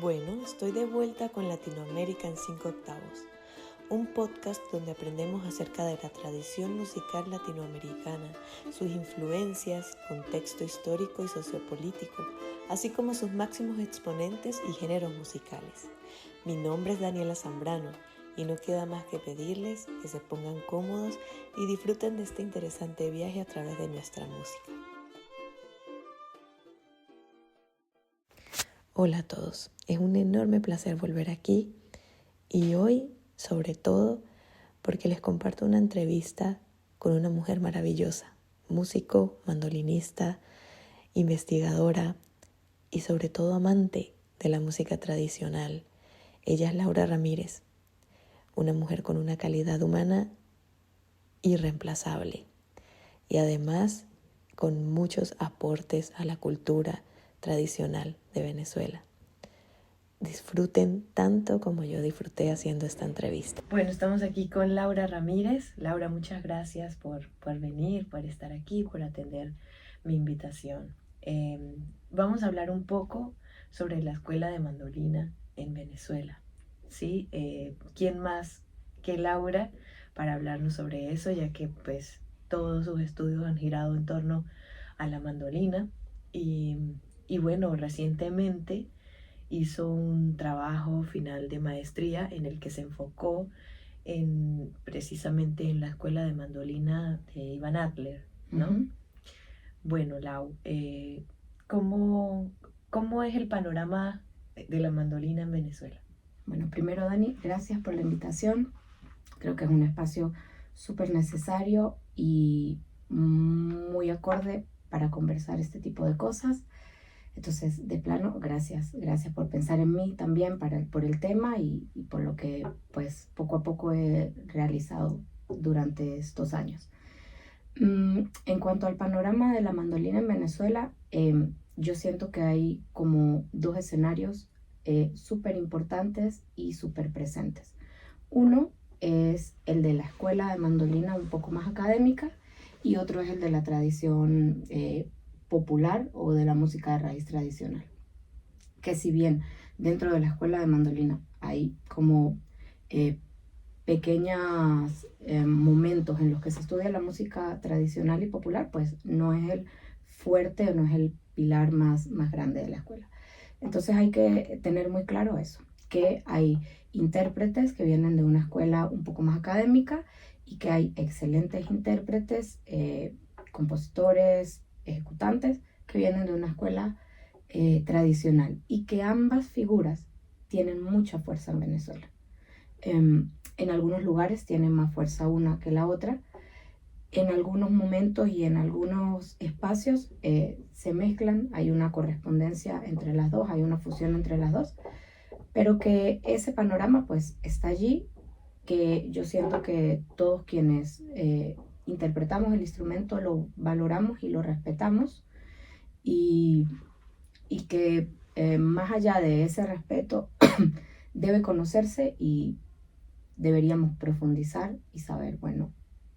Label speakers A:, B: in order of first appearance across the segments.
A: Bueno, estoy de vuelta con Latinoamérica en 5 octavos, un podcast donde aprendemos acerca de la tradición musical latinoamericana, sus influencias, contexto histórico y sociopolítico, así como sus máximos exponentes y géneros musicales. Mi nombre es Daniela Zambrano y no queda más que pedirles que se pongan cómodos y disfruten de este interesante viaje a través de nuestra música. Hola a todos, es un enorme placer volver aquí y hoy, sobre todo, porque les comparto una entrevista con una mujer maravillosa, músico, mandolinista, investigadora y sobre todo amante de la música tradicional. Ella es Laura Ramírez, una mujer con una calidad humana irreemplazable y además con muchos aportes a la cultura tradicional de Venezuela. Disfruten tanto como yo disfruté haciendo esta entrevista. Bueno, estamos aquí con Laura Ramírez. Laura, muchas gracias por venir, por estar aquí, por atender mi invitación. Vamos a hablar un poco sobre la escuela de mandolina en Venezuela. ¿Sí? ¿Quién más que Laura para hablarnos sobre eso, ya que pues todos sus estudios han girado en torno a la mandolina y bueno, recientemente hizo un trabajo final de maestría en el que se enfocó precisamente en la escuela de mandolina de Iván Adler, ¿no? Uh-huh. Bueno, Lau, ¿cómo es el panorama de la mandolina en Venezuela?
B: Bueno, primero, Dani, gracias por la invitación. Creo que es un espacio súper necesario y muy acorde para conversar este tipo de cosas. Entonces, de plano, gracias por pensar en mí también por el tema y por lo que pues poco a poco he realizado durante estos años. En cuanto al panorama de la mandolina en Venezuela, yo siento que hay como dos escenarios súper importantes y súper presentes. Uno es el de la escuela de mandolina un poco más académica y otro es el de la tradición popular o de la música de raíz tradicional. Que si bien dentro de la escuela de mandolina hay como pequeños momentos en los que se estudia la música tradicional y popular, pues no es el fuerte, no es el pilar más grande de la escuela. Entonces hay que tener muy claro eso, que hay intérpretes que vienen de una escuela un poco más académica y que hay excelentes intérpretes, compositores, ejecutantes que vienen de una escuela tradicional y que ambas figuras tienen mucha fuerza en Venezuela. En algunos lugares tienen más fuerza una que la otra. En algunos momentos y en algunos espacios se mezclan, hay una correspondencia entre las dos, hay una fusión entre las dos, pero que ese panorama pues está allí, que yo siento que todos quienes interpretamos el instrumento lo valoramos y lo respetamos y que más allá de ese respeto debe conocerse y deberíamos profundizar y saber, bueno,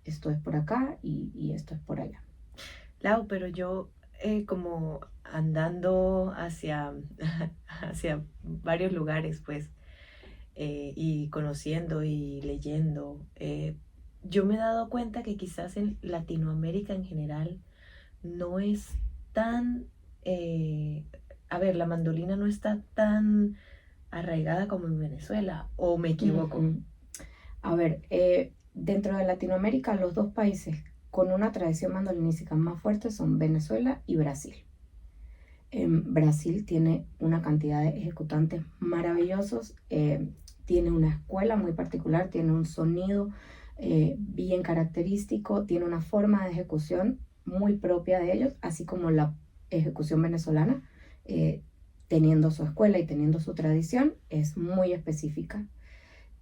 B: esto es por acá y esto es por allá.
A: Lau, pero yo como andando hacia varios lugares, pues, y conociendo y leyendo, yo me he dado cuenta que quizás en Latinoamérica en general no es tan, la mandolina no está tan arraigada como en Venezuela, ¿o me equivoco?
B: A ver, dentro de Latinoamérica, los dos países con una tradición mandolinística más fuerte son Venezuela y Brasil. Brasil tiene una cantidad de ejecutantes maravillosos, tiene una escuela muy particular, tiene un sonido bien característico, tiene una forma de ejecución muy propia de ellos, así como la ejecución venezolana, teniendo su escuela y teniendo su tradición, es muy específica.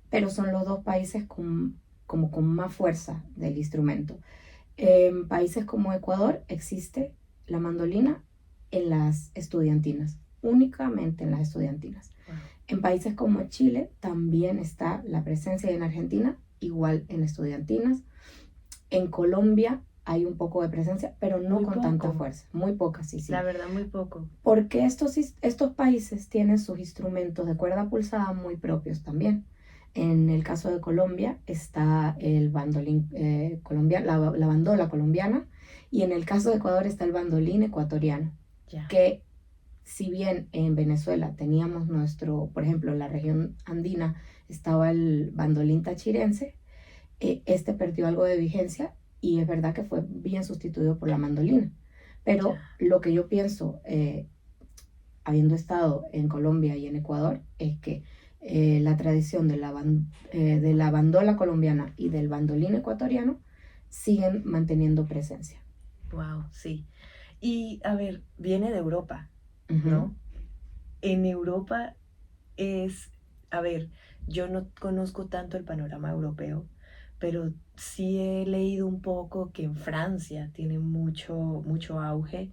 B: Pero son los dos países con más fuerza del instrumento. En países como Ecuador existe la mandolina en las estudiantinas, únicamente en las estudiantinas. Wow. En países como Chile también está la presencia, y en Argentina igual en estudiantinas. En Colombia hay un poco de presencia, pero no
A: muy
B: con
A: poco.
B: Tanta fuerza, muy poca, sí.
A: La verdad, muy poco.
B: Porque estos países tienen sus instrumentos de cuerda pulsada muy propios también. En el caso de Colombia está el bandolín colombiano, la bandola colombiana, y en el caso de Ecuador está el bandolín ecuatoriano, que si bien en Venezuela teníamos por ejemplo, en la región andina estaba el bandolín tachirense, este perdió algo de vigencia y es verdad que fue bien sustituido por la mandolina. Pero lo que yo pienso, habiendo estado en Colombia y en Ecuador, es que la tradición de la bandola colombiana y del bandolín ecuatoriano siguen manteniendo presencia.
A: Wow, sí. Y a ver, viene de Europa, ¿no? En Europa a ver, yo no conozco tanto el panorama europeo, pero sí he leído un poco que en Francia tiene mucho auge.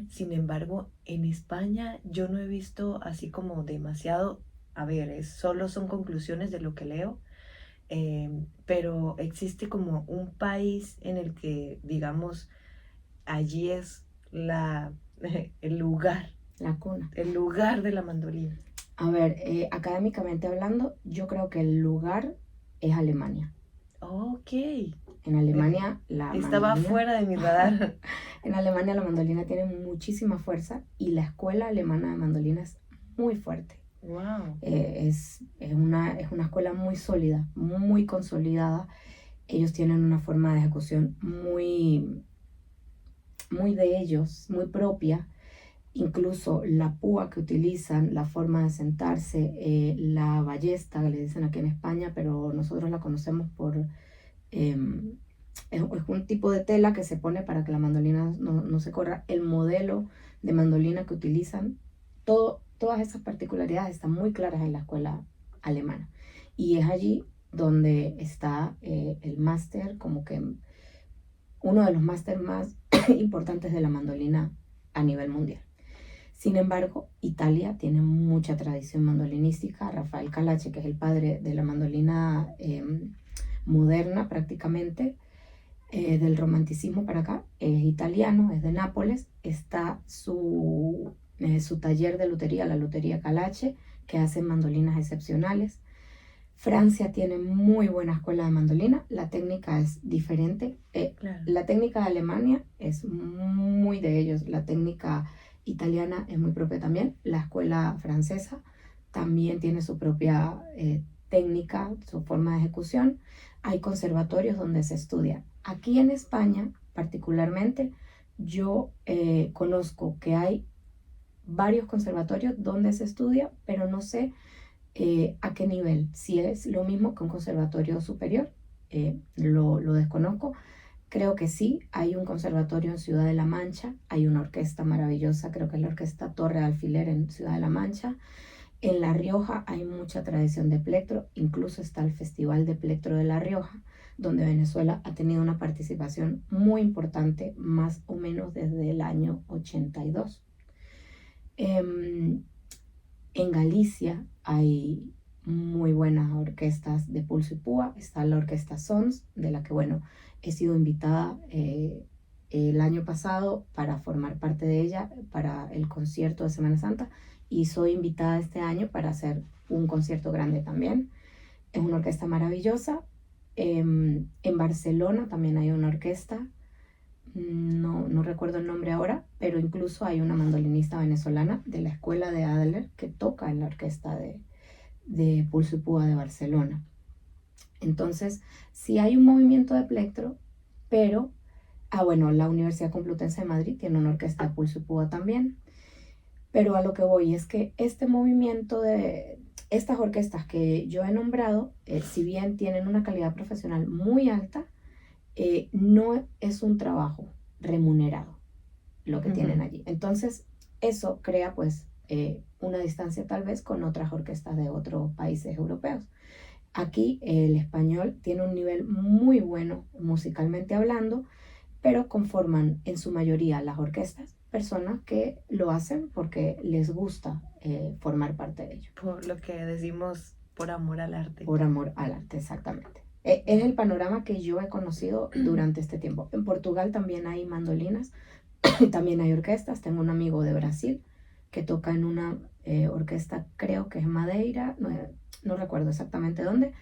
A: Sin embargo, en España yo no he visto así como demasiado, a ver, solo son conclusiones de lo que leo, pero existe como un país en el que, digamos, allí es el lugar.
B: La cuna.
A: El lugar de la mandolina.
B: A ver, académicamente hablando, yo creo que el lugar es Alemania.
A: Ok.
B: En Alemania
A: Estaba fuera de mi radar.
B: En Alemania la mandolina tiene muchísima fuerza y la escuela alemana de mandolina es muy fuerte.
A: Wow.
B: Es una escuela muy sólida, muy consolidada. Ellos tienen una forma de ejecución muy de ellos, muy propia. Incluso la púa que utilizan, la forma de sentarse, la ballesta, que le dicen aquí en España, pero nosotros la conocemos por... es un tipo de tela que se pone para que la mandolina no se corra. El modelo de mandolina que utilizan, todas esas particularidades están muy claras en la escuela alemana. Y es allí donde está el máster, como que uno de los máster más importantes de la mandolina a nivel mundial. Sin embargo, Italia tiene mucha tradición mandolinística. Rafael Calace, que es el padre de la mandolina moderna prácticamente, del romanticismo para acá, es italiano, es de Nápoles. Está su taller de lutería, la lutería Calace, que hace mandolinas excepcionales. Francia tiene muy buena escuela de mandolina, la técnica es diferente.
A: Claro.
B: La técnica de Alemania es muy de ellos, la técnica italiana es muy propia también, la escuela francesa también tiene su propia técnica, su forma de ejecución. Hay conservatorios donde se estudia. Aquí en España, particularmente, yo conozco que hay varios conservatorios donde se estudia, pero no sé a qué nivel, si es lo mismo que un conservatorio superior, lo desconozco. Creo que sí, hay un conservatorio en Ciudad de la Mancha, hay una orquesta maravillosa, creo que es la Orquesta Torre de Alfiler en Ciudad de la Mancha. En La Rioja hay mucha tradición de plectro, incluso está el Festival de Plectro de La Rioja, donde Venezuela ha tenido una participación muy importante, más o menos desde el año 82. En Galicia hay muy buenas orquestas de pulso y púa. Está la Orquesta Sons, de la que, bueno, he sido invitada el año pasado para formar parte de ella para el concierto de Semana Santa y soy invitada este año para hacer un concierto grande también. Es una orquesta maravillosa. En Barcelona también hay una orquesta, no recuerdo el nombre ahora, pero incluso hay una mandolinista venezolana de la escuela de Adler que toca en la orquesta de pulso y púa de Barcelona. Entonces, sí hay un movimiento de plectro, pero, bueno, la Universidad Complutense de Madrid tiene una orquesta de pulso y púa también, pero a lo que voy es que este movimiento de estas orquestas que yo he nombrado, si bien tienen una calidad profesional muy alta, no es un trabajo remunerado lo que tienen allí. Entonces, eso crea pues una distancia tal vez con otras orquestas de otros países europeos. Aquí el español tiene un nivel muy bueno musicalmente hablando, pero conforman en su mayoría las orquestas personas que lo hacen porque les gusta formar parte de ello.
A: Por lo que decimos, por amor al arte.
B: Por amor al arte, exactamente. Es el panorama que yo he conocido durante este tiempo. En Portugal también hay mandolinas, también hay orquestas. Tengo un amigo de Brasil que toca en una orquesta, creo que es Madeira, no recuerdo exactamente dónde,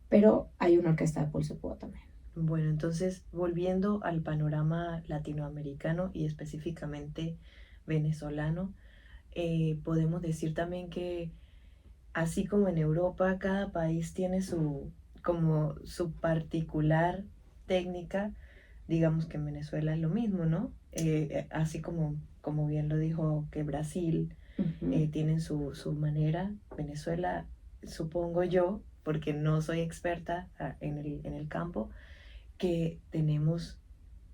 B: pero hay una orquesta de pulso también.
A: Bueno, entonces, volviendo al panorama latinoamericano y específicamente venezolano, podemos decir también que así como en Europa, cada país tiene como su particular técnica. Digamos que en Venezuela es lo mismo, ¿no? Así como bien lo dijo que Brasil tienen su manera. Venezuela, supongo yo, porque no soy experta en el campo, que tenemos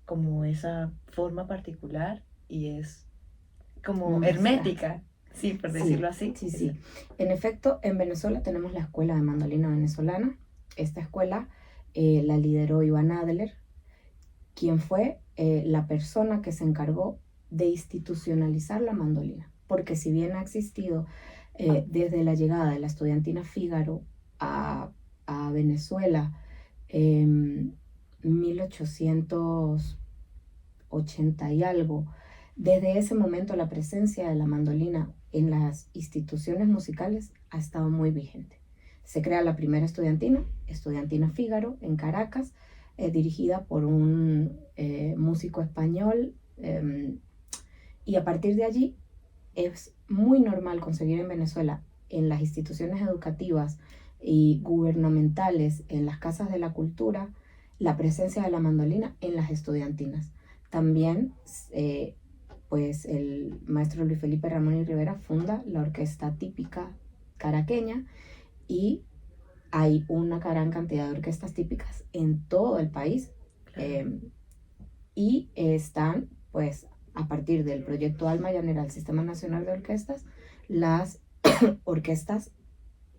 A: como esa forma particular y es como hermética, sí, por decirlo así.
B: Sí. En efecto, en Venezuela tenemos la Escuela de Mandolina Venezolana. Esta escuela la lideró Iván Adler, quien fue la persona que se encargó de institucionalizar la mandolina. Porque si bien ha existido desde la llegada de la estudiantina Fígaro a Venezuela en 1880 y algo, desde ese momento la presencia de la mandolina en las instituciones musicales ha estado muy vigente. Se crea la primera estudiantina Fígaro, en Caracas, dirigida por un músico español, y a partir de allí es muy normal conseguir en Venezuela, en las instituciones educativas y gubernamentales, en las casas de la cultura, la presencia de la mandolina en las estudiantinas. También, pues el maestro Luis Felipe Ramón y Rivera funda la orquesta típica caraqueña, y hay una gran cantidad de orquestas típicas en todo el país. Claro. Y están, pues, a partir del proyecto Alma Llanera del Sistema Nacional de Orquestas, las orquestas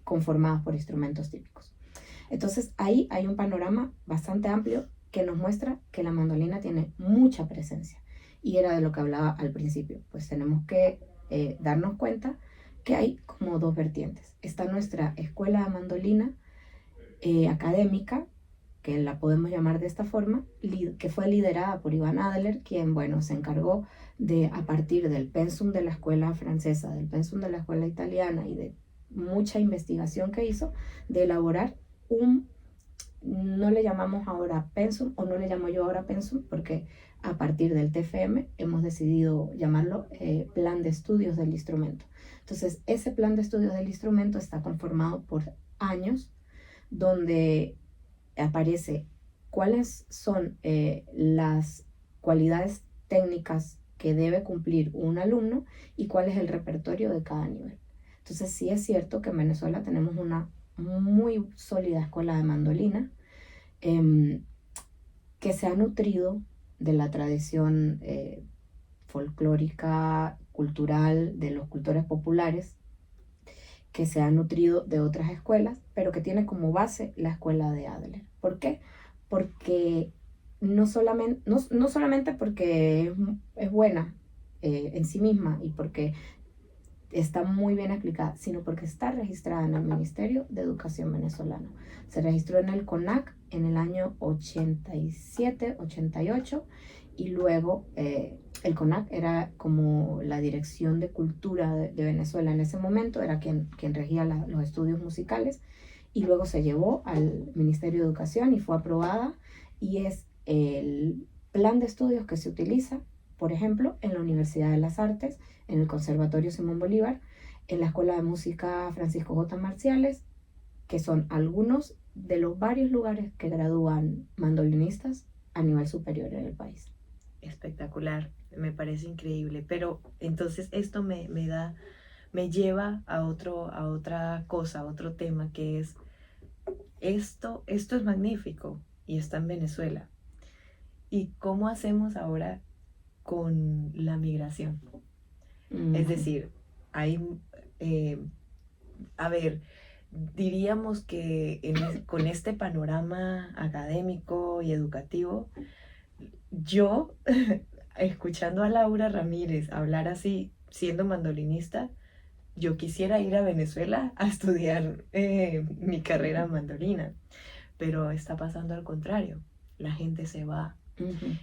B: conformadas por instrumentos típicos. Entonces ahí hay un panorama bastante amplio que nos muestra que la mandolina tiene mucha presencia. Y era de lo que hablaba al principio. Pues tenemos que darnos cuenta que hay como dos vertientes. Está nuestra escuela de mandolina académica, que la podemos llamar de esta forma, que fue liderada por Iván Adler, quien, bueno, se encargó de, a partir del pensum de la escuela francesa, del pensum de la escuela italiana y de mucha investigación que hizo, de elaborar no le llamamos ahora pensum, o no le llamo yo ahora pensum, porque a partir del TFM hemos decidido llamarlo plan de estudios del instrumento. Entonces, ese plan de estudios del instrumento está conformado por años, donde aparece cuáles son las cualidades técnicas que debe cumplir un alumno y cuál es el repertorio de cada nivel. Entonces, sí es cierto que en Venezuela tenemos una muy sólida escuela de mandolina que se ha nutrido de la tradición folclórica, cultural, de los cultores populares, que se ha nutrido de otras escuelas, pero que tiene como base la escuela de Adler. ¿Por qué? Porque no solamente porque es buena en sí misma y porque está muy bien explicada, sino porque está registrada en el Ministerio de Educación venezolano. Se registró en el CONAC en el año 87, 88, y luego el CONAC era como la Dirección de Cultura de Venezuela en ese momento, era quien regía los estudios musicales, y luego se llevó al Ministerio de Educación y fue aprobada, y es el plan de estudios que se utiliza, por ejemplo, en la Universidad de las Artes, en el Conservatorio Simón Bolívar, en la Escuela de Música Francisco J. Marciales, que son algunos de los varios lugares que gradúan mandolinistas a nivel superior en el país.
A: Espectacular, me parece increíble, pero entonces esto me lleva a otra cosa, a otro tema, que es esto es magnífico y está en Venezuela. ¿Y cómo hacemos ahora con la migración? Es decir, hay, a ver, diríamos que con este panorama académico y educativo, yo, escuchando a Laura Ramírez hablar así, siendo mandolinista, yo quisiera ir a Venezuela a estudiar mi carrera en mandolina. pero está pasando al contrario, la gente se va.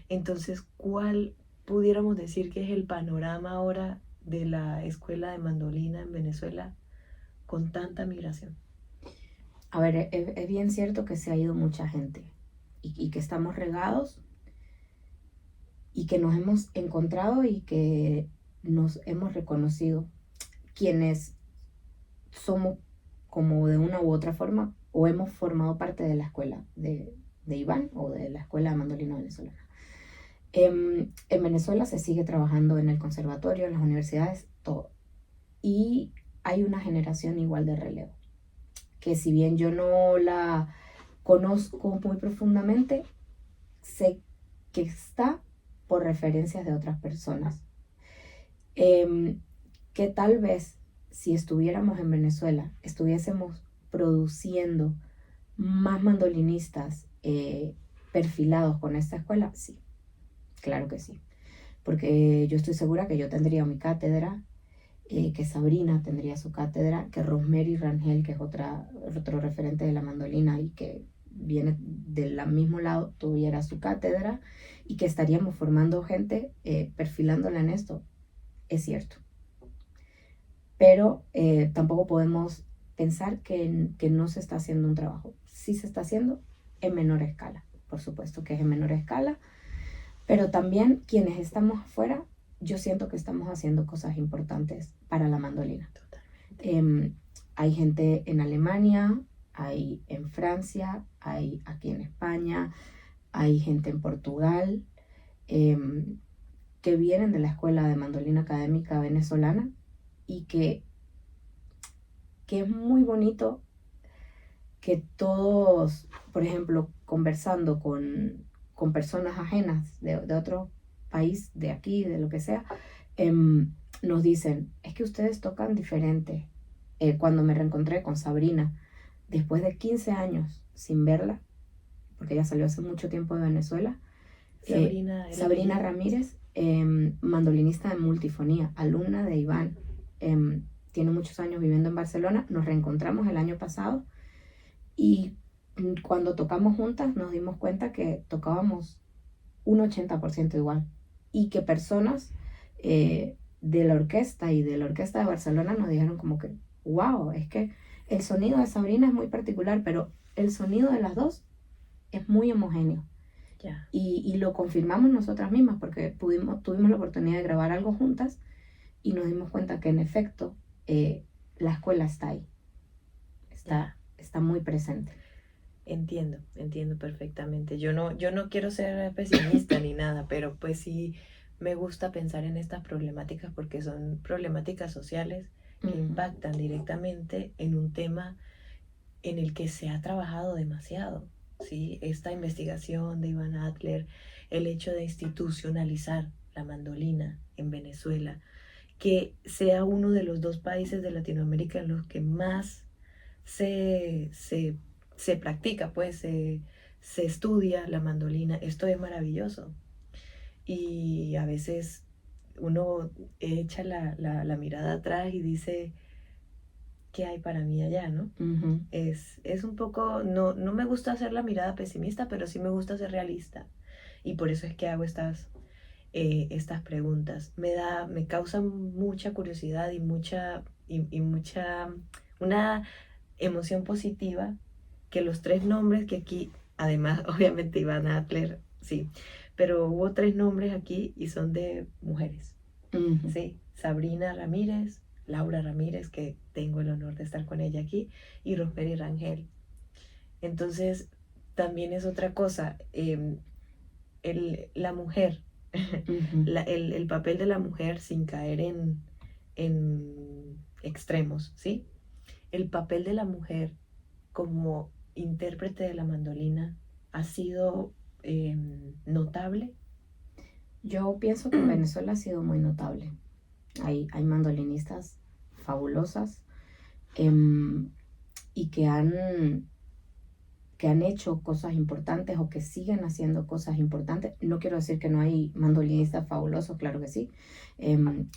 A: Entonces, ¿cuál pudiéramos decir que es el panorama ahora de la escuela de mandolina en Venezuela con tanta migración?
B: A ver, es bien cierto que se ha ido mucha gente y que estamos regados y que nos hemos encontrado y que nos hemos reconocido quienes somos como de una u otra forma o hemos formado parte de la escuela de Iván o de la escuela de mandolina venezolana. En Venezuela se sigue trabajando en el conservatorio, en las universidades, todo. Y hay una generación igual de relevo, que si bien yo no la conozco muy profundamente, sé que está por referencias de otras personas. Que tal vez si estuviéramos en Venezuela, estuviésemos produciendo más mandolinistas perfilados con esta escuela, sí, claro que sí. Porque yo estoy segura que yo tendría mi cátedra, que Sabrina tendría su cátedra, que Rosemary Rangel, que es otro referente de la mandolina y que viene del mismo lado, tuviera su cátedra y que estaríamos formando gente perfilándola en esto. Es cierto. Pero tampoco podemos pensar que no se está haciendo un trabajo. Sí se está haciendo en menor escala, por supuesto que es en menor escala, pero también quienes estamos afuera, yo siento que estamos haciendo cosas importantes para la mandolina. Hay gente en Alemania, hay en Francia, hay aquí en España, hay gente en Portugal, que vienen de la Escuela de Mandolina Académica Venezolana y que es muy bonito que todos, por ejemplo, conversando con personas ajenas de otro país, de aquí, de lo que sea, nos dicen, es que ustedes tocan diferente. Cuando me reencontré con Sabrina, después de 15 años sin verla, porque ella salió hace mucho tiempo de Venezuela, Sabrina Ramírez, mandolinista de multifonía, alumna de Iván, tiene muchos años viviendo en Barcelona, nos reencontramos el año pasado y cuando tocamos juntas nos dimos cuenta que tocábamos un 80% igual y que personas de la orquesta y de la orquesta de Barcelona nos dijeron como que, wow, es que el sonido de Sabrina es muy particular, pero el sonido de las dos es muy homogéneo.
A: Yeah.
B: Y lo confirmamos nosotras mismas porque tuvimos la oportunidad de grabar algo juntas y nos dimos cuenta que en efecto la escuela está ahí, está muy presente.
A: Entiendo perfectamente. Yo no quiero ser pesimista ni nada, pero pues sí me gusta pensar en estas problemáticas porque son problemáticas sociales que impactan directamente en un tema en el que se ha trabajado demasiado. ¿Sí? Esta investigación de Iván Adler, el hecho de institucionalizar la mandolina en Venezuela, que sea uno de los dos países de Latinoamérica en los que más se practica, pues se estudia la mandolina. Esto es maravilloso. Y a veces uno echa la mirada atrás y dice, ¿qué hay para mí allá, no? Es un poco, no me gusta hacer la mirada pesimista, pero sí me gusta ser realista. Y por eso es que hago estas preguntas. Me causa mucha curiosidad y una emoción positiva que los tres nombres que aquí, además obviamente Iván Adler, sí, pero hubo tres nombres aquí y son de mujeres. Sí, Sabrina Ramírez, Laura Ramírez, que tengo el honor de estar con ella aquí, y Rosemary Rangel. Entonces, también es otra cosa, la mujer, el papel de la mujer sin caer en extremos, ¿sí? El papel de la mujer como intérprete de la mandolina ha sido notable.
B: Yo pienso que en Venezuela ha sido muy notable. Hay mandolinistas fabulosas y que han hecho cosas importantes o que siguen haciendo cosas importantes. No quiero decir que no hay mandolinistas fabulosos, claro que sí.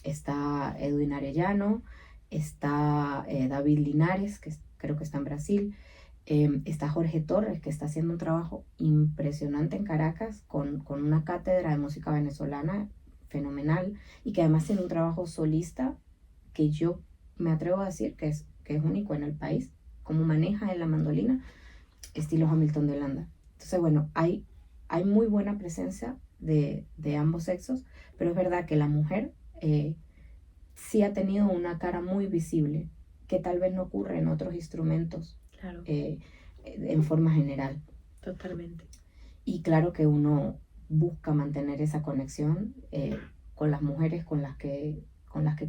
B: Está Edwin Arellano, está David Linares, que creo que está en Brasil. Está Jorge Torres, que está haciendo un trabajo impresionante en Caracas con una cátedra de música venezolana fenomenal y que además tiene un trabajo solista que yo me atrevo a decir que es único en el país, como maneja en la mandolina, estilo Hamilton de Holanda. Entonces, bueno, hay muy buena presencia de ambos sexos, pero es verdad que la mujer sí ha tenido una cara muy visible, que tal vez no ocurre en otros instrumentos.
A: Claro.
B: En forma general.
A: Totalmente.
B: Y claro que uno busca mantener esa conexión con las mujeres con las que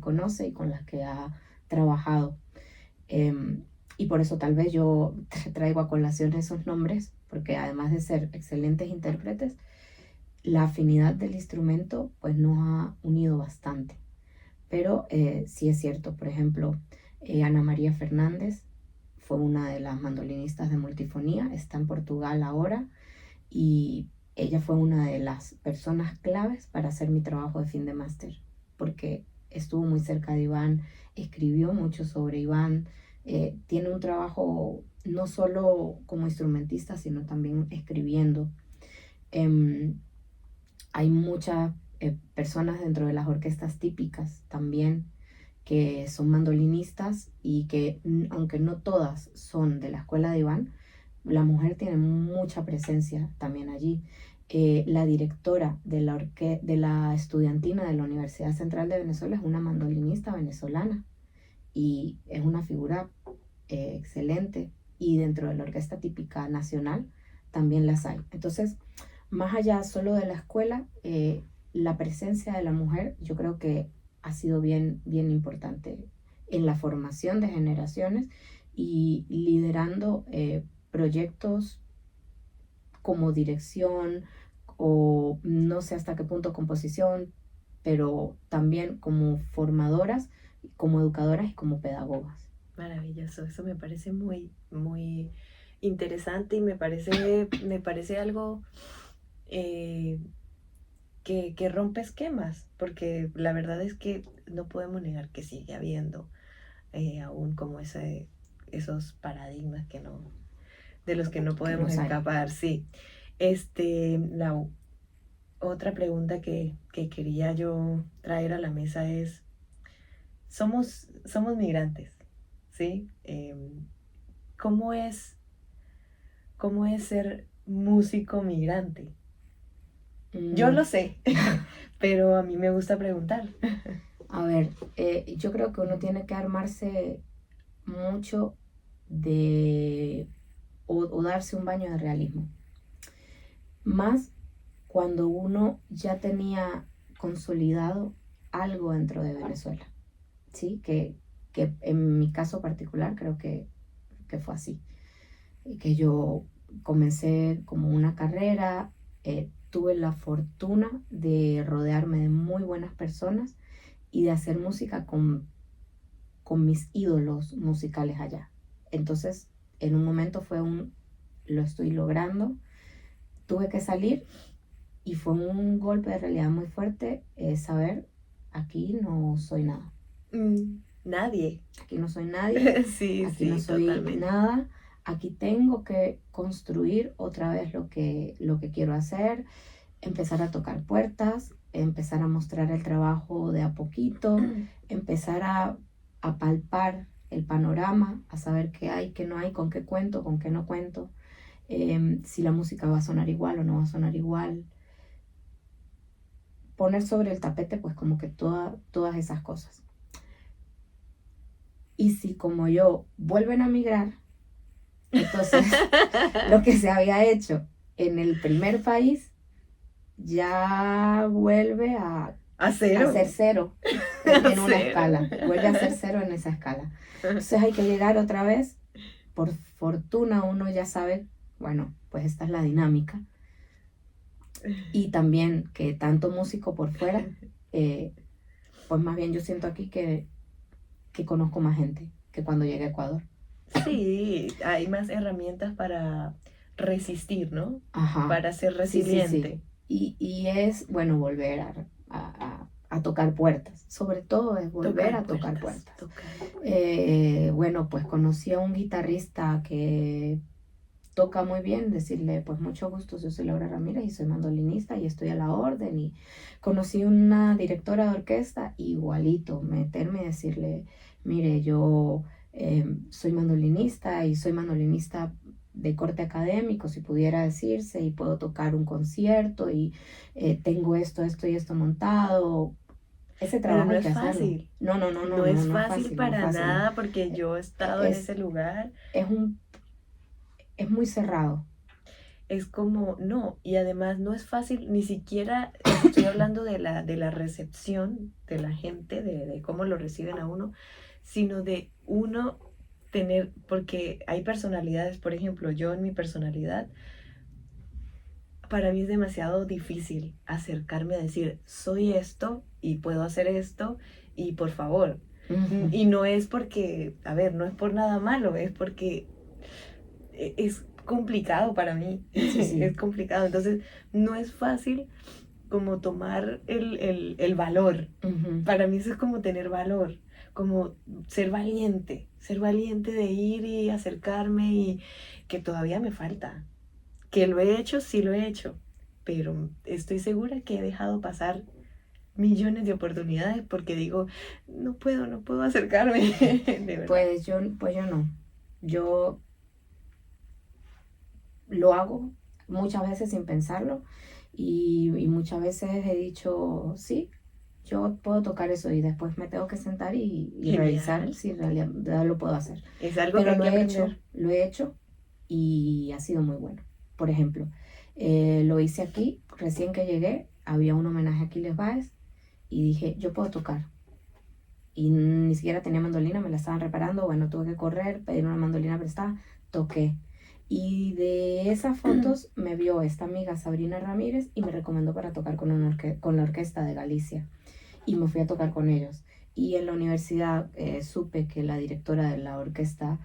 B: conoce y con las que ha trabajado. Y por eso tal vez yo traigo a colación esos nombres, porque además de ser excelentes intérpretes, la afinidad del instrumento pues nos ha unido bastante. Pero sí es cierto, por ejemplo, Ana María Fernández fue una de las mandolinistas de multifonía, está en Portugal ahora y ella fue una de las personas claves para hacer mi trabajo de fin de máster, porque estuvo muy cerca de Iván, escribió mucho sobre Iván, tiene un trabajo no solo como instrumentista, sino también escribiendo. Hay muchas personas dentro de las orquestas típicas también que son mandolinistas y que aunque no todas son de la escuela de Iván, la mujer tiene mucha presencia también allí. La directora de la estudiantina de la Universidad Central de Venezuela es una mandolinista venezolana y es una figura excelente, y dentro de la orquesta típica nacional también las hay. Entonces, más allá solo de la escuela, la presencia de la mujer yo creo que ha sido bien importante en la formación de generaciones y liderando proyectos como dirección o no sé hasta qué punto composición, pero también como formadoras, como educadoras y como pedagogas.
A: Maravilloso, eso me parece muy, muy interesante y me parece algo que rompe esquemas, porque la verdad es que no podemos negar que sigue habiendo aún como esos paradigmas de los que no podemos escapar. Sí. La otra pregunta que quería yo traer a la mesa es, somos migrantes, ¿sí? ¿Cómo es ser músico migrante? Yo lo sé, pero a mí me gusta preguntar.
B: A ver, yo creo que uno tiene que armarse mucho o darse un baño de realismo. Más cuando uno ya tenía consolidado algo dentro de Venezuela, ¿sí? Que en mi caso particular creo que fue así. Que yo comencé como una carrera, tuve la fortuna de rodearme de muy buenas personas y de hacer música con mis ídolos musicales allá. Entonces, en un momento lo estoy logrando, tuve que salir y fue un golpe de realidad muy fuerte saber, aquí no soy nada.
A: Nadie.
B: Aquí no soy nadie,
A: sí,
B: aquí no soy
A: totalmente.
B: nada, aquí tengo que construir otra vez lo que quiero hacer, empezar a tocar puertas, empezar a mostrar el trabajo de a poquito, empezar a palpar el panorama, a saber qué hay, qué no hay, con qué cuento, con qué no cuento, si la música va a sonar igual o no va a sonar igual. Poner sobre el tapete pues como que todas esas cosas. Y si como yo vuelven a migrar, entonces lo que se había hecho en el primer país ya vuelve a
A: cero.
B: A ser cero en una escala. Vuelve a ser cero en esa escala. Entonces hay que llegar otra vez. Por fortuna uno ya sabe, bueno, pues esta es la dinámica. Y también que tanto músico por fuera, pues más bien yo siento aquí que conozco más gente que cuando llegué a Ecuador.
A: Sí, hay más herramientas para resistir, ¿no?
B: Ajá.
A: Para ser resiliente.
B: Sí. Y es, bueno, volver a a tocar puertas. Sobre todo es volver a tocar puertas. Bueno, pues conocí a un guitarrista que toca muy bien, decirle, pues mucho gusto, yo soy Laura Ramírez y soy mandolinista y estoy a la orden. Y conocí una directora de orquesta, igualito, meterme y decirle, mire, yo soy mandolinista y soy mandolinista de corte académico, si pudiera decirse, y puedo tocar un concierto y tengo esto y esto montado. Ese trabajo
A: pero no es fácil. No es fácil para nada, porque yo he estado en ese lugar.
B: Es muy cerrado.
A: Es como, no, y además no es fácil, ni siquiera estoy hablando de la recepción de la gente, de cómo lo reciben a uno, sino de uno tener, porque hay personalidades, por ejemplo, yo en mi personalidad, para mí es demasiado difícil acercarme a decir, soy esto y puedo hacer esto y por favor. Uh-huh. Y no es porque, a ver, no es por nada malo, es porque es complicado para mí. Sí. Es complicado. Entonces, no es fácil como tomar el valor. Uh-huh. Para mí eso es como tener valor, como ser valiente de ir y acercarme, y que todavía me falta. Que lo he hecho, sí lo he hecho, pero estoy segura que he dejado pasar millones de oportunidades porque digo, no puedo acercarme. De verdad.
B: Pues yo no. Yo lo hago muchas veces sin pensarlo y muchas veces he dicho, sí, yo puedo tocar eso, y después me tengo que sentar y revisar si en realidad lo puedo hacer.
A: Es algo
B: pero
A: que
B: lo he hecho y ha sido muy bueno. Por ejemplo, lo hice aquí, recién que llegué, había un homenaje a Aquiles Báez y dije, yo puedo tocar. Y ni siquiera tenía mandolina, me la estaban reparando, bueno, tuve que correr, pedir una mandolina prestada, toqué. Y de esas fotos me vio esta amiga Sabrina Ramírez y me recomendó para tocar con la orquesta de Galicia. Y me fui a tocar con ellos. Y en la universidad supe que la directora de la orquesta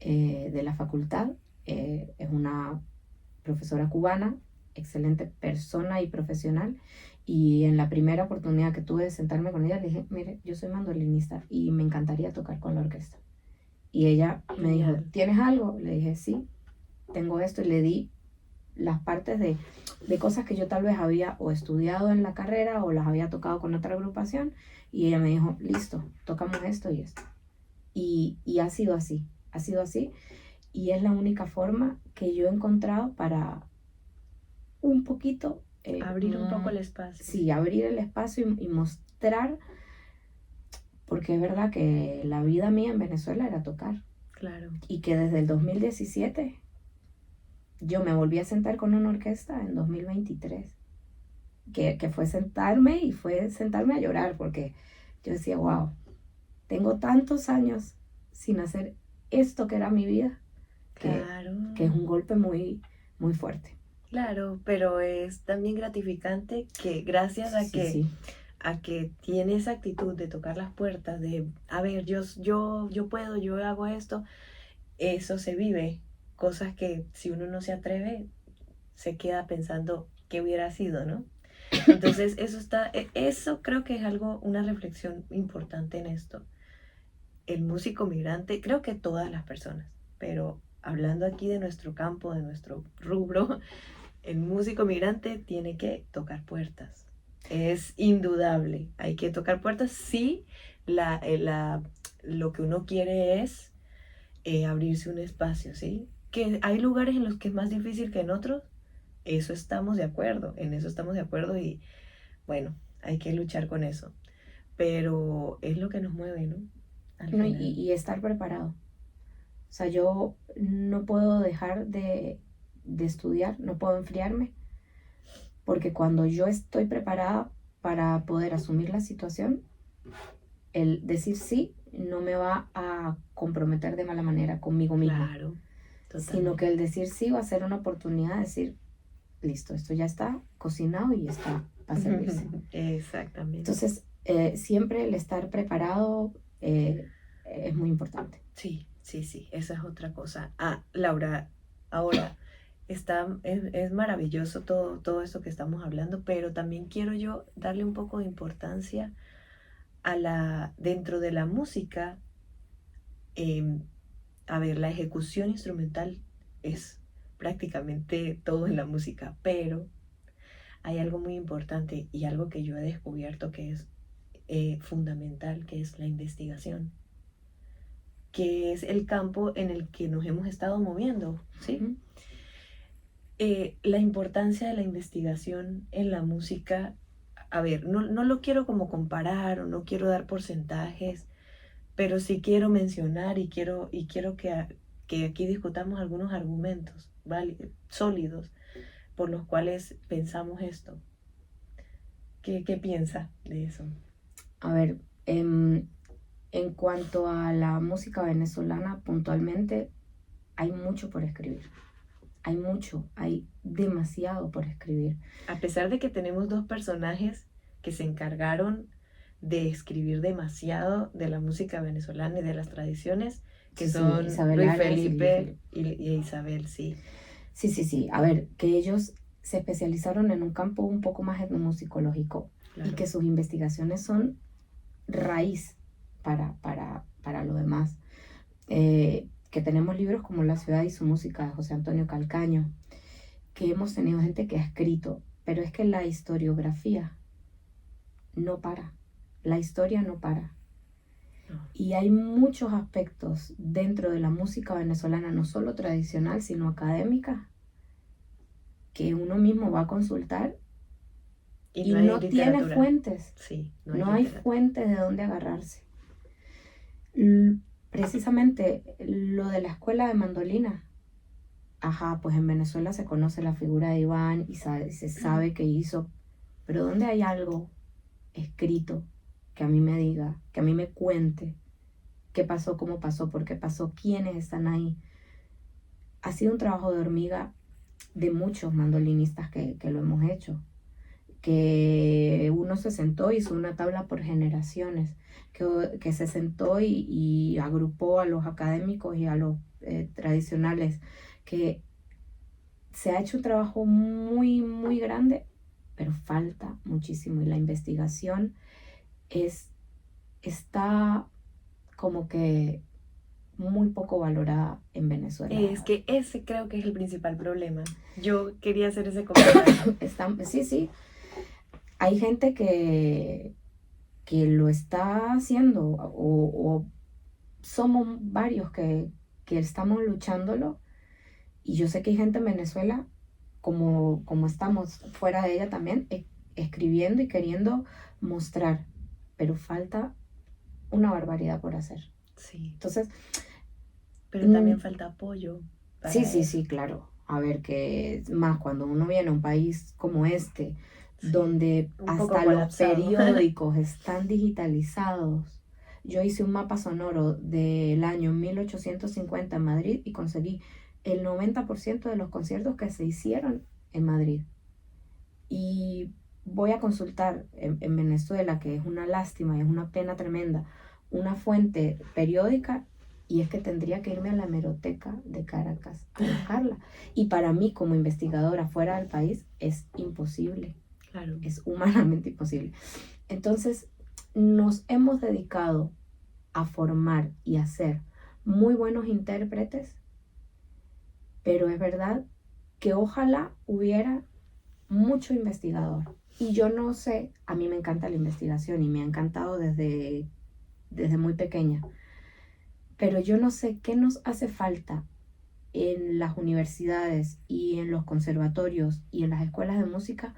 B: de la facultad es una profesora cubana, excelente persona y profesional. Y en la primera oportunidad que tuve de sentarme con ella, le dije, mire, yo soy mandolinista y me encantaría tocar con la orquesta. Y ella me dijo, ¿tienes algo? Le dije, sí, tengo esto, y le di las partes de cosas que yo tal vez había o estudiado en la carrera o las había tocado con otra agrupación, y ella me dijo, listo, tocamos esto y esto. Y ha sido así, y es la única forma que yo he encontrado para un poquito...
A: abrir un poco el espacio.
B: Sí, abrir el espacio y mostrar, porque es verdad que la vida mía en Venezuela era tocar.
A: Claro.
B: Y que desde el 2017 yo me volví a sentar con una orquesta en 2023, que fue sentarme a llorar, porque yo decía, wow, tengo tantos años sin hacer esto que era mi vida,
A: claro,
B: que es un golpe muy, muy fuerte.
A: Claro, pero es también gratificante que gracias a que tiene esa actitud de tocar las puertas, de, a ver, yo puedo, yo hago esto, eso se vive. Cosas que si uno no se atreve, se queda pensando qué hubiera sido, ¿no? Entonces eso creo que es una reflexión importante en esto. El músico migrante, creo que todas las personas, pero hablando aquí de nuestro campo, de nuestro rubro, el músico migrante tiene que tocar puertas. Es indudable, hay que tocar puertas si lo que uno quiere es abrirse un espacio, ¿sí? Que hay lugares en los que es más difícil que en otros, en eso estamos de acuerdo, y bueno, hay que luchar con eso. Pero es lo que nos mueve, ¿no?
B: Y estar preparado. O sea, yo no puedo dejar de estudiar, no puedo enfriarme, porque cuando yo estoy preparada para poder asumir la situación, el decir sí no me va a comprometer de mala manera conmigo misma.
A: Claro,
B: sino que el decir sí va a ser una oportunidad de decir, listo, esto ya está cocinado y está para servirse.
A: Exactamente.
B: Entonces, siempre el estar preparado es muy importante.
A: Sí, esa es otra cosa. Laura, ahora, es maravilloso todo esto que estamos hablando, pero también quiero yo darle un poco de importancia dentro de la música. em, a ver, la ejecución instrumental es prácticamente todo en la música, pero hay algo muy importante y algo que yo he descubierto que es fundamental, que es la investigación, que es el campo en el que nos hemos estado moviendo, ¿sí? La importancia de la investigación en la música, a ver, no lo quiero como comparar o no quiero dar porcentajes, pero sí quiero mencionar y quiero que aquí discutamos algunos argumentos sólidos por los cuales pensamos esto. ¿Qué piensa de eso?
B: A ver, en cuanto a la música venezolana puntualmente, hay mucho por escribir. Hay demasiado por escribir.
A: A pesar de que tenemos dos personajes que se encargaron de escribir demasiado de la música venezolana y de las tradiciones, que
B: Sí,
A: son
B: Isabel
A: Luis
B: Arias
A: Felipe y Isabel, sí.
B: Sí. A ver, que ellos se especializaron en un campo un poco más etnomusicológico, claro, y que sus investigaciones son raíz para lo demás. Que tenemos libros como La ciudad y su música de José Antonio Calcaño, que hemos tenido gente que ha escrito, pero es que la historiografía no para, la historia no para. Y hay muchos aspectos dentro de la música venezolana, no solo tradicional, sino académica, que uno mismo va a consultar y no tiene fuentes.
A: Sí,
B: no hay fuentes de dónde agarrarse. Precisamente lo de la escuela de mandolina. Pues en Venezuela se conoce la figura de Iván y se sabe qué hizo, pero ¿dónde hay algo escrito que a mí me diga, que a mí me cuente qué pasó, cómo pasó, por qué pasó, quiénes están ahí? Ha sido un trabajo de hormiga de muchos mandolinistas que lo hemos hecho, que uno se sentó, hizo una tabla por generaciones, que se sentó y agrupó a los académicos y a los tradicionales, que se ha hecho un trabajo muy, muy grande, pero falta muchísimo y la investigación está como que muy poco valorada en Venezuela.
A: Es que ese creo que es el principal problema. Yo quería hacer ese comentario.
B: Sí. Hay gente que lo está haciendo o somos varios que estamos luchándolo, y yo sé que hay gente en Venezuela como estamos fuera de ella también, escribiendo y queriendo mostrar, pero falta una barbaridad por hacer.
A: Sí.
B: Entonces,
A: pero también falta apoyo.
B: Sí, claro. A ver, que más cuando uno viene a un país como este, sí, donde hasta los periódicos están digitalizados. Yo hice un mapa sonoro del año 1850 en Madrid y conseguí el 90% de los conciertos que se hicieron en Madrid. Y voy a consultar en Venezuela, que es una lástima y es una pena tremenda, una fuente periódica, y es que tendría que irme a la hemeroteca de Caracas a buscarla. Y para mí, como investigadora fuera del país, es imposible.
A: Claro.
B: Es humanamente imposible. Entonces, nos hemos dedicado a formar y a ser muy buenos intérpretes, pero es verdad que ojalá hubiera mucho investigador. Y yo no sé, a mí me encanta la investigación y me ha encantado desde muy pequeña, pero yo no sé qué nos hace falta en las universidades y en los conservatorios y en las escuelas de música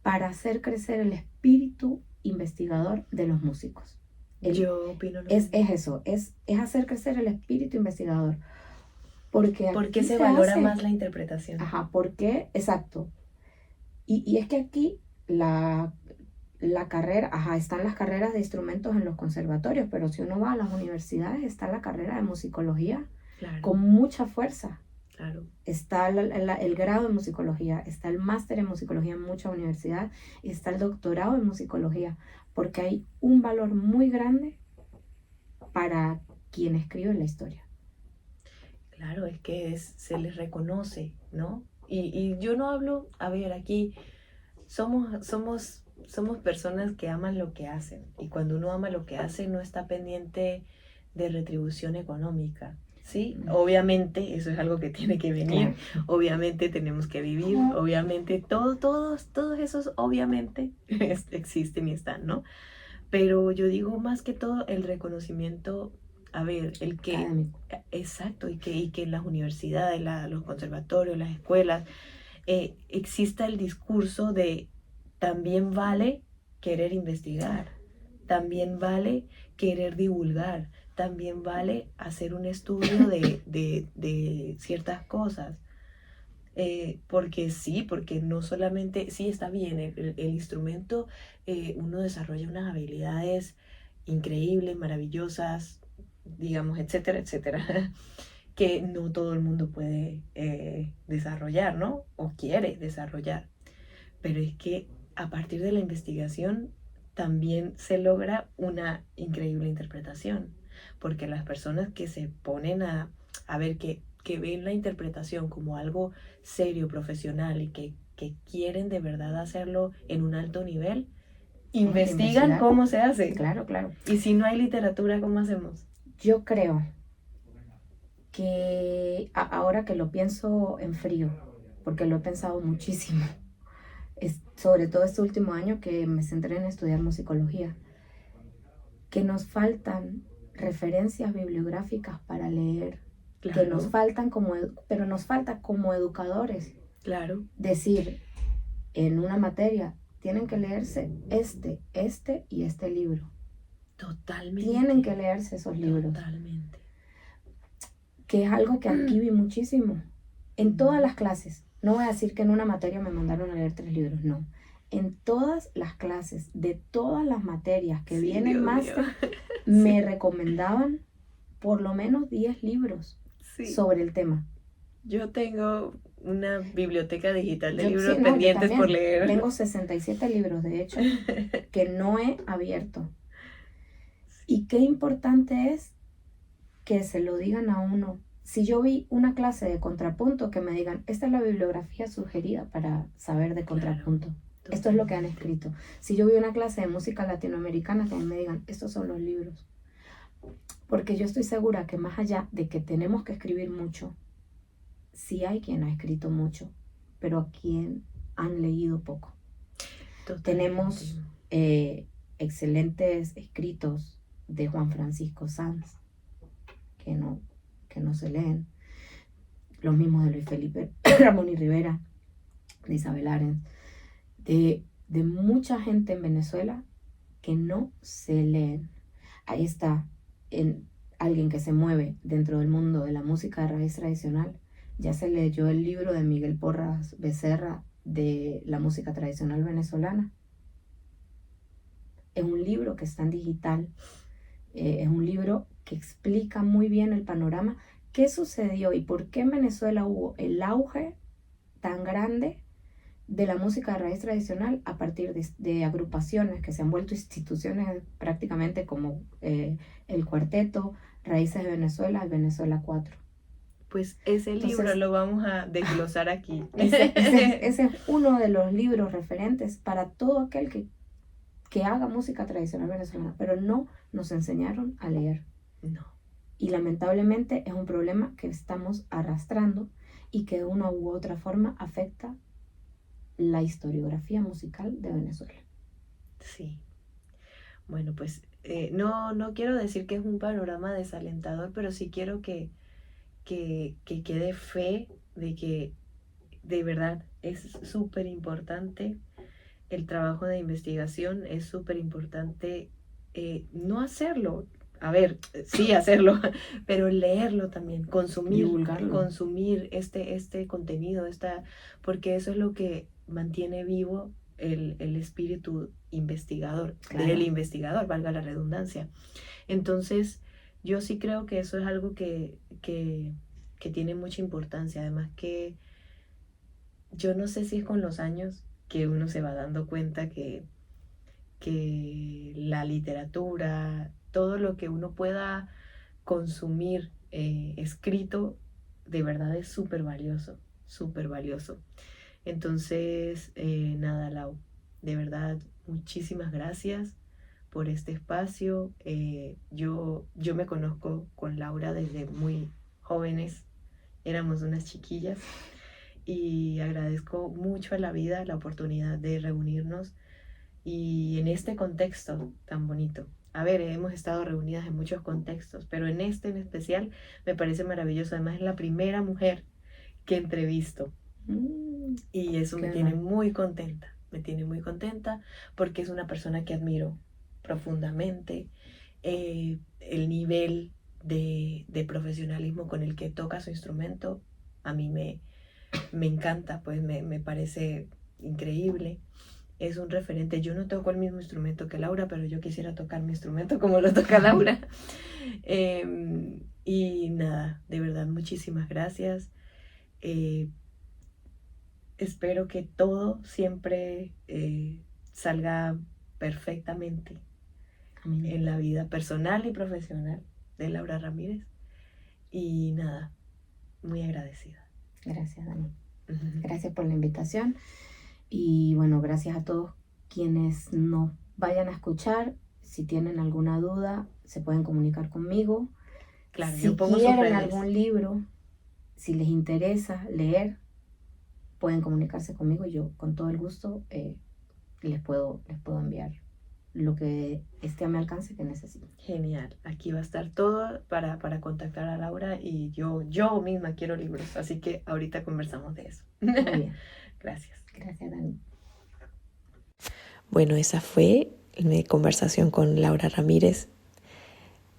B: para hacer crecer el espíritu investigador de los músicos.
A: Yo opino lo
B: mismo. Es eso, es hacer crecer el espíritu investigador. ¿Por qué
A: se valora más la interpretación?
B: ¿Por qué? Exacto. Y es que aquí la carrera, están las carreras de instrumentos en los conservatorios, pero si uno va a las universidades está la carrera de musicología, claro, con mucha fuerza.
A: Claro.
B: Está el grado en musicología, está el máster en musicología en muchas universidades y está el doctorado en musicología, porque hay un valor muy grande para quien escribe la historia.
A: Claro, es que se les reconoce, ¿no? Y yo no hablo, a ver, aquí somos personas que aman lo que hacen. Y cuando uno ama lo que hace, no está pendiente de retribución económica. Sí, obviamente eso es algo que tiene que venir,
B: Claro.
A: obviamente tenemos que vivir, obviamente todos esos obviamente existen y están, ¿no? Pero yo digo más que todo el reconocimiento, a ver, el que,
B: Académico.
A: exacto, y que en las universidades, los conservatorios, las escuelas, exista el discurso de también vale querer investigar, también vale querer divulgar, también vale hacer un estudio de ciertas cosas. Porque sí, porque no solamente, sí está bien, el instrumento, uno desarrolla unas habilidades increíbles, maravillosas, digamos, etcétera, etcétera, que no todo el mundo puede desarrollar, ¿no? O quiere desarrollar. Pero es que a partir de la investigación también se logra una increíble interpretación, porque las personas que se ponen a ver que ven la interpretación como algo serio, profesional y que quieren de verdad hacerlo en un alto nivel, investigan cómo se hace.
B: Claro, claro.
A: Y si no hay literatura, ¿cómo hacemos?
B: Yo creo que ahora que lo pienso en frío, porque lo he pensado muchísimo, sobre todo este último año que me centré en estudiar musicología, que nos faltan referencias bibliográficas para leer,
A: Claro.
B: que nos faltan pero nos falta como educadores.
A: Claro.
B: Decir, en una materia, tienen que leerse este y este libro.
A: Totalmente.
B: Tienen que leerse esos libros.
A: Totalmente.
B: Que es algo que aquí vi muchísimo. En todas las clases. No voy a decir que en una materia me mandaron a leer 3 libros, no. En todas las clases, de todas las materias que vienen más, me recomendaban por lo menos 10 libros sobre el tema.
A: Yo tengo una biblioteca digital de libros pendientes por leer.
B: Tengo 67 libros, de hecho, que no he abierto. Y qué importante es que se lo digan a uno. Si yo vi una clase de contrapunto, que me digan, esta es la bibliografía sugerida para saber de contrapunto. Claro, esto es lo que han escrito. Si yo vi una clase de música latinoamericana, que me digan, estos son los libros. Porque yo estoy segura que más allá de que tenemos que escribir mucho, sí hay quien ha escrito mucho, pero a quien han leído poco. Totalmente. Tenemos excelentes escritos de Juan Francisco Sanz, que no se leen. Los mismos de Luis Felipe Ramón y Rivera, de Isabel Arens, de mucha gente en Venezuela que no se leen. Ahí está alguien que se mueve dentro del mundo de la música de raíz tradicional. Ya se leyó el libro de Miguel Porras Becerra de la música tradicional venezolana. Es un libro que está en digital. Es un libro que explica muy bien el panorama. ¿Qué sucedió y por qué en Venezuela hubo el auge tan grande de la música de raíz tradicional a partir de agrupaciones que se han vuelto instituciones prácticamente como el Cuarteto, Raíces de Venezuela, el Venezuela 4?
A: Pues ese libro lo vamos a desglosar aquí.
B: Ese es uno de los libros referentes para todo aquel que haga música tradicional venezolana, pero no nos enseñaron a leer.
A: No.
B: Y lamentablemente es un problema que estamos arrastrando y que de una u otra forma afecta la historiografía musical de Venezuela.
A: Sí. Bueno, pues no quiero decir que es un panorama desalentador, pero sí quiero que quede fe de que de verdad es súper importante el trabajo de investigación, es súper importante no hacerlo. A ver, sí hacerlo, pero leerlo también, consumir este contenido, porque eso es lo que mantiene vivo el espíritu investigador, del investigador, valga la redundancia. Entonces, yo sí creo que eso es algo que tiene mucha importancia. Además que yo no sé si es con los años que uno se va dando cuenta que la literatura, todo lo que uno pueda consumir escrito, de verdad es súper valioso, súper valioso. Entonces, nada, Lau, de verdad, muchísimas gracias por este espacio. Yo me conozco con Laura desde muy jóvenes, éramos unas chiquillas, y agradezco mucho a la vida la oportunidad de reunirnos y en este contexto tan bonito. A ver, hemos estado reunidas en muchos contextos, pero en este en especial me parece maravilloso. Además, es la primera mujer que entrevisto. Y eso me tiene muy contenta. Me tiene muy contenta porque es una persona que admiro profundamente. El nivel de profesionalismo con el que toca su instrumento a mí me encanta, pues me parece increíble. Es un referente. Yo no toco el mismo instrumento que Laura, pero yo quisiera tocar mi instrumento como lo toca Laura. Y nada, de verdad, muchísimas gracias. Espero que todo siempre salga perfectamente en la vida personal y profesional de Laura Ramírez. Y nada, muy agradecida.
B: Gracias, Dani. Gracias por la invitación. Y bueno, gracias a todos quienes nos vayan a escuchar. Si tienen alguna duda, se pueden comunicar conmigo.
A: Claro,
B: si quieren algún libro, si les interesa leer, pueden comunicarse conmigo y yo con todo el gusto les puedo enviar lo que esté a mi alcance que necesiten.
A: Genial. Aquí va a estar todo para contactar a Laura, y yo misma quiero libros, así que ahorita conversamos de eso.
B: Muy bien.
A: Gracias.
B: Gracias, Dani.
A: Bueno, esa fue mi conversación con Laura Ramírez.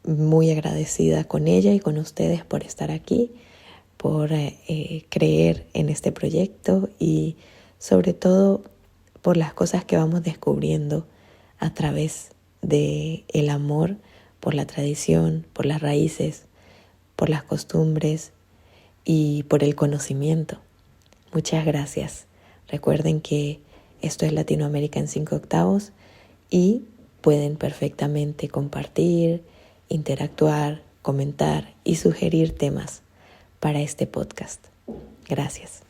A: Muy agradecida con ella y con ustedes por estar aquí, por creer en este proyecto y sobre todo por las cosas que vamos descubriendo a través del amor por la tradición, por las raíces, por las costumbres y por el conocimiento. Muchas gracias. Recuerden que esto es Latinoamérica en 5 octavos y pueden perfectamente compartir, interactuar, comentar y sugerir temas para este podcast. Gracias.